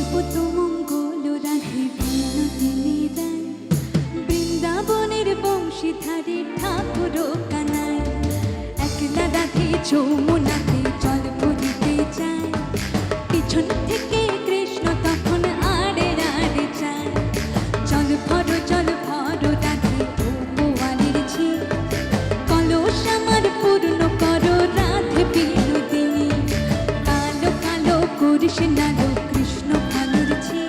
অদ্ভুত মঙ্গল রাধে বিনোদিনী রায়, বৃন্দাবনের বংশীধারী ঠাকুর কানাই, একলা রাধে যমুনাতে জল ভরিতে যায়, পিছন থেকে কৃষ্ণ তখন আড়ে আড়ে যায়। জল ভরো রাধে ও গোয়ালের ঝি, কলস আমার পূর্ণ করো রাধে বিনোদিনী। কালো কালো করিস না লো কৃষ্ণ ভানুর ঝি,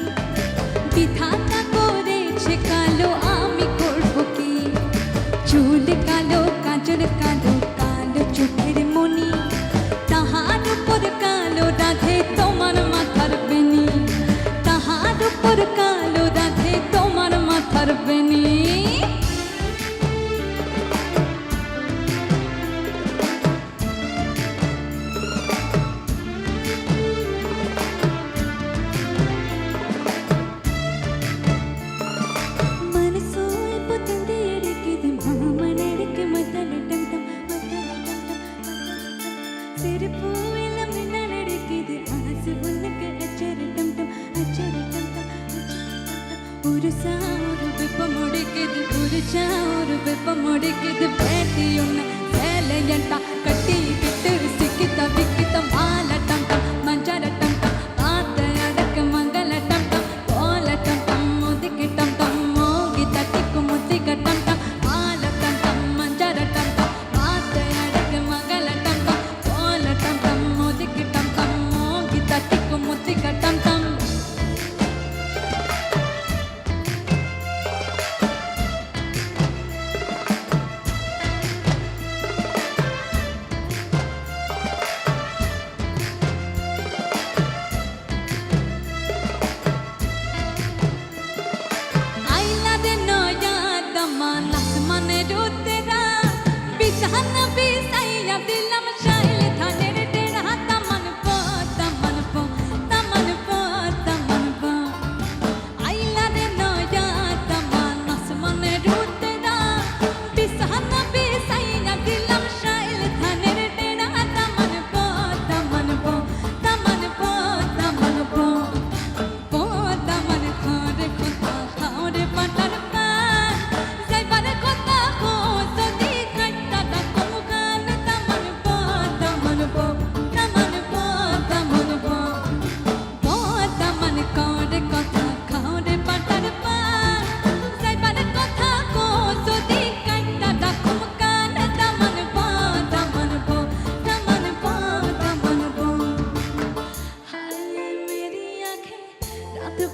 বিধাতা করেছে কালো আমি করব কি? চুল কালো কাজল কালো কালো চোখের মণি, তাহার উপর কালো রাধে তোমার মাথার বেনি, তাহার উপর কালো রাধে তোমার মাথার বেনি। ಬೇಟಿಯುನ್ನ ಸೇಲೆಯಂಟ ಕಟ್ಟಿ ಬಿಟ್ಟು ಸಿಕ್ಕಿತ ಬಿಕ್ಕಿತ ಮಾಲ ಟಂಟ ಮಂಜರ ಟಂಟ ಆತಯಡಕ್ಕೆ ಮಂಗಲ ಟಂಟ ಕೋಲ ಟಂಟ ಮುದಿಗೆ ಟಂಟ ಮೋಗಿ ತಟ್ಟಿಕ್ಕು ಮುದ್ದಿಗ ಟಂಟ ಮಾಲ ಟಂಟ ಮಂಜರ ಟಂಟ ಆತಯಡಕ್ಕೆ ಮಂಗಲ ಟಂಟ ಕೋಲ ಟಂಟ ಮುದಿಗೆ ಟಂಟ ಮೋಗಿ ತಟ್ಟಿಕ್ಕು ಮುದ್ದಿಗ ಟಂಟ।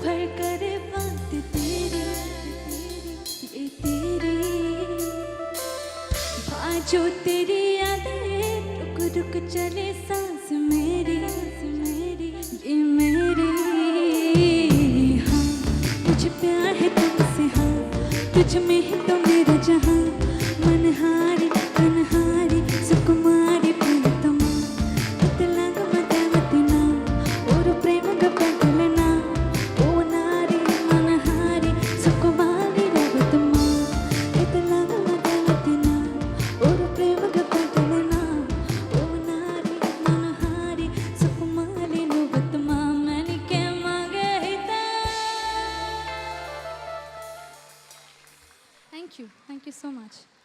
भर करे बात तेरी ये तेरी बाजो तेरी यादें रुक रुक चले सांस मेरी ये मेरी। हाँ मुझे प्यार है तुमसे, हाँ तुझ में है तो मेरा जहाँ, मनहारी अनहारी सुकुमारी प्रियतमा, इतलांग मदमतिना और प्रेम गपटलना, Thank you so much.